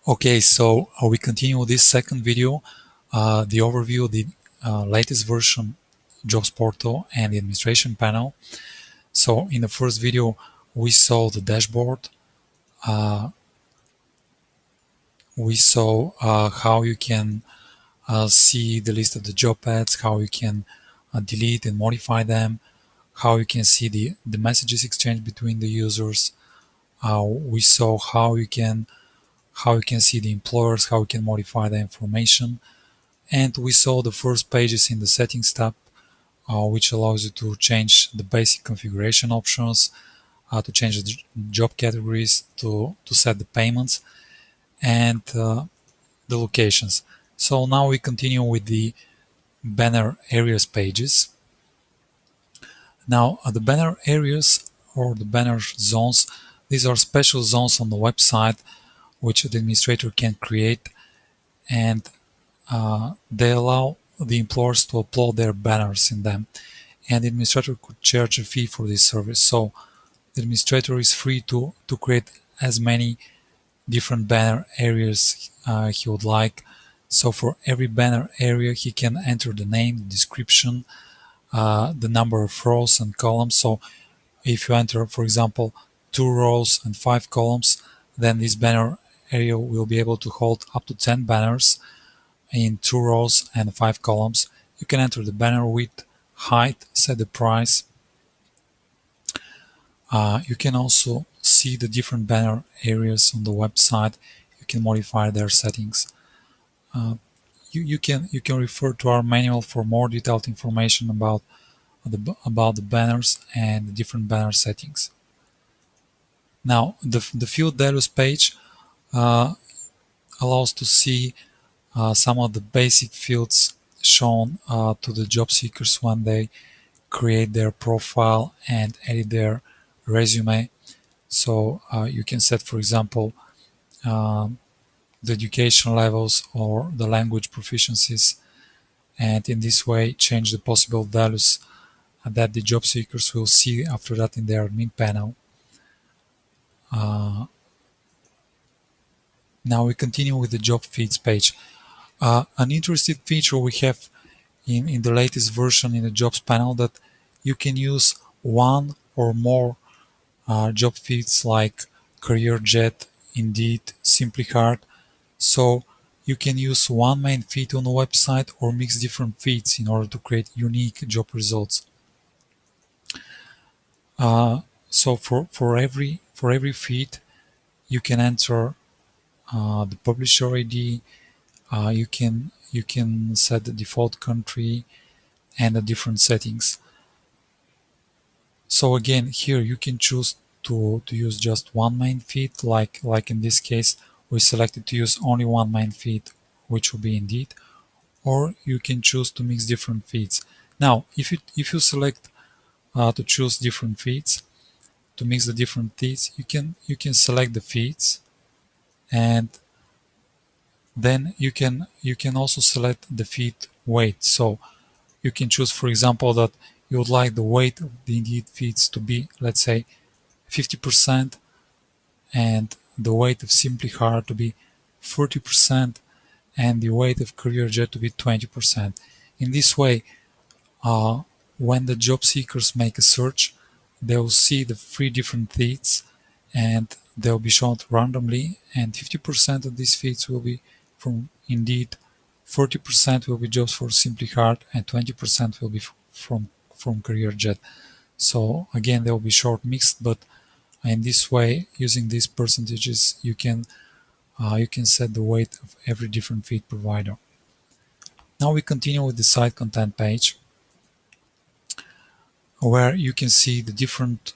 Okay, so we continue with this second video, the overview of the latest version Jobs Portal and the administration panel. So in the first video, we saw the dashboard. We saw how you can see the list of the job ads, how you can delete and modify them, how you can see the messages exchanged between the users. We saw how you can see the employers, how you can modify the information. And we saw the first pages in the settings tab, which allows you to change the basic configuration options, to change the job categories, to set the payments, and the locations. So now we continue with the banner areas pages. Now the banner areas or the banner zones, these are special zones on the website which the administrator can create, and they allow the employers to upload their banners in them, and the administrator could charge a fee for this service. So the administrator is free to create as many different banner areas he would like. So for every banner area, he can enter the name, the description, the number of rows and columns. So if you enter, for example, 2 rows and 5 columns, then this banner area will be able to hold up to 10 banners in 2 rows and 5 columns. You can enter the banner width, height, set the price. You can also see the different banner areas on the website. You can modify their settings. You can refer to our manual for more detailed information about the banners and the different banner settings. Now the field values page allows to see some of the basic fields shown to the job seekers when they create their profile and edit their resume. So you can set, for example, the education levels or the language proficiencies, and in this way change the possible values that the job seekers will see after that in their admin panel. Now we continue with the job feeds page. An interesting feature we have in the latest version in the jobs panel that you can use one or more job feeds like CareerJet, Indeed, SimplyHard. So you can use one main feed on the website or mix different feeds in order to create unique job results. So for every feed, you can enter the publisher ID. You can set the default country and the different settings. So again, here you can choose to use just one main feed, like in this case, we selected to use only one main feed, which will be Indeed, or you can choose to mix different feeds. Now, if you select to choose different feeds, to mix the different feeds, you can select the feeds, and then you can also select the feed weight. So you can choose, for example, that you would like the weight of the Indeed feeds to be, let's say, 50%, and the weight of SimplyHard to be 40%, and the weight of CareerJet to be 20%. In this way, when the job seekers make a search, they will see the 3 different feeds, and they'll be shown randomly, and 50% of these feeds will be from Indeed, 40% will be jobs for SimplyHard, and 20% will be from CareerJet. So again, they will be short mixed, but in this way, using these percentages, you can set the weight of every different feed provider. Now we continue with the site content page, where you can see the different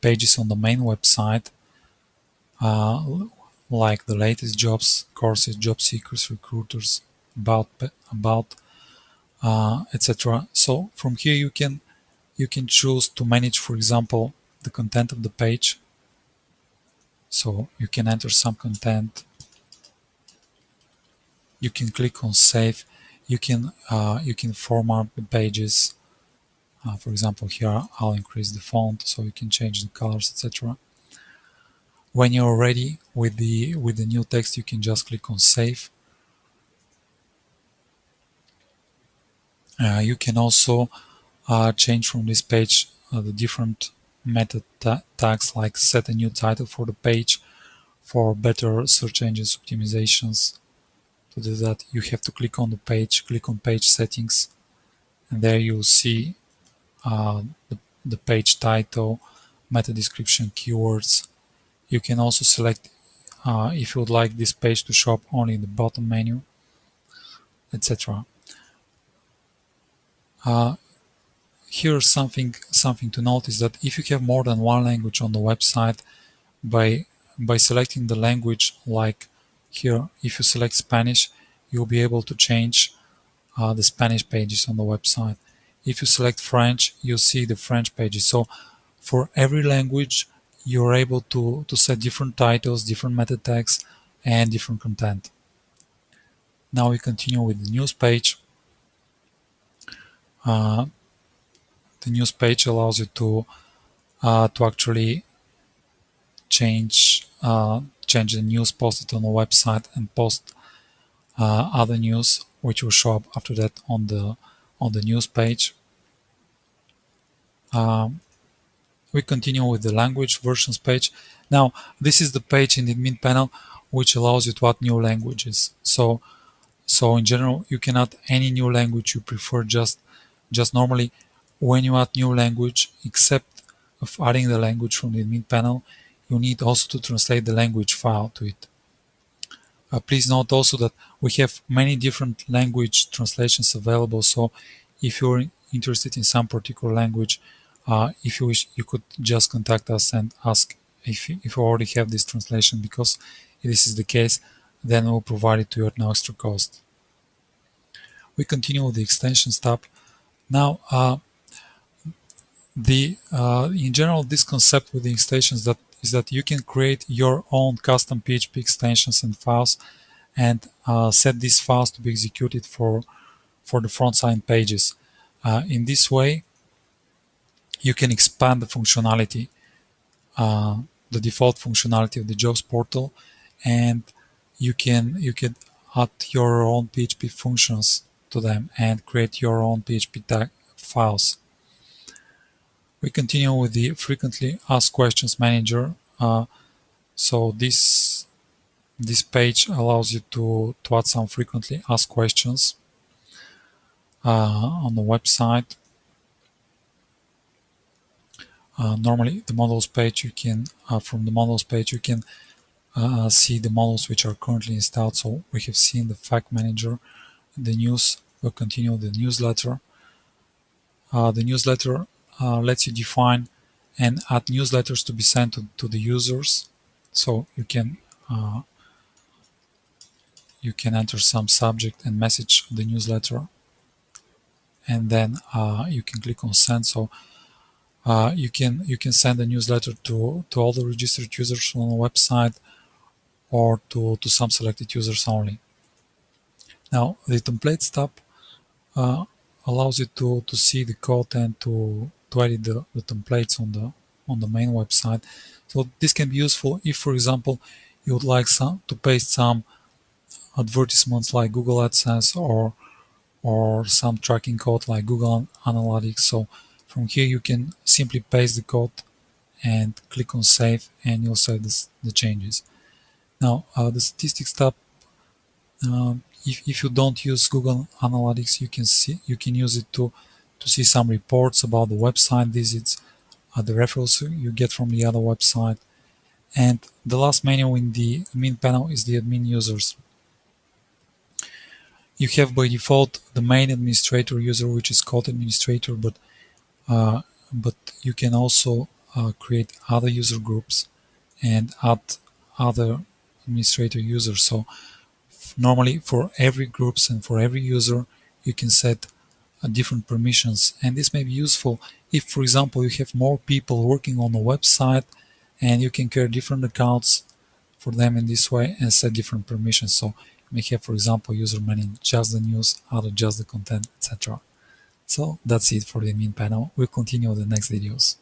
pages on the main website, like the latest jobs, courses, job seekers, recruiters, about etc. So from here you can choose to manage, for example, the content of the page. So you can enter some content. You can click on save. You can format the pages. For example, here I'll increase the font so you can change the colors, etc. When you're ready with the new text, you can just click on save. You can also change from this page the different meta tags, like set a new title for the page for better search engines optimizations. To do that, you have to click on the page, click on page settings, and there you'll see uh, the page title, meta description, keywords. You can also select if you would like this page to show up only in the bottom menu, etc. Here's something to notice, that if you have more than one language on the website, by selecting the language, like here, if you select Spanish, you'll be able to change the Spanish pages on the website. If you select French, you'll see the French pages. So for every language, you're able to set different titles, different meta tags, and different content. Now we continue with the news page. The news page allows you to actually change the news posted on the website and post other news which will show up after that on the news page. We continue with the language versions page. Now, this is the page in the admin panel which allows you to add new languages. So in general, you can add any new language you prefer. Just normally, when you add new language, except of adding the language from the admin panel, you need also to translate the language file to it. Please note also that we have many different language translations available. So if you're interested in some particular language, if you wish, you could just contact us and ask if you already have this translation, because if this is the case, then we'll provide it to you at no extra cost. We continue with the extensions tab. Now, in general, this concept with the extensions is that you can create your own custom PHP extensions and files, and set these files to be executed for the front side pages. In this way, you can expand the functionality, the default functionality of the jobs portal, and you can add your own PHP functions to them and create your own PHP tag files. We continue with the frequently asked questions manager. So this page allows you to add some frequently asked questions on the website. Normally, the models page, you can from the models page you can see the models which are currently installed. So we have seen the fact manager, the news. We'll continue with the newsletter. The newsletter lets you define and add newsletters to be sent to the users. So you can enter some subject and message of the newsletter, and then you can click on send. So you can send a newsletter to all the registered users on the website, or to some selected users only. Now, the templates tab allows you to see the code and to edit the templates on the main website. So this can be useful if, for example, you would like to paste some advertisements like Google AdSense, or some tracking code like Google Analytics. So from here you can simply paste the code and click on save, and you'll save the changes. Now, the statistics tab, if you don't use Google Analytics, you can use it to see some reports about the website visits, the referrals you get from the other website. And the last menu in the admin panel is the admin users. You have by default the main administrator user, which is called administrator, but you can also create other user groups and add other administrator users. So normally for every groups and for every user, you can set different permissions, and this may be useful if, for example, you have more people working on the website, and you can create different accounts for them in this way and set different permissions. So you may have, for example, user managing just the news, other just the content, etc. So that's it for the admin panel. We'll continue with the next videos.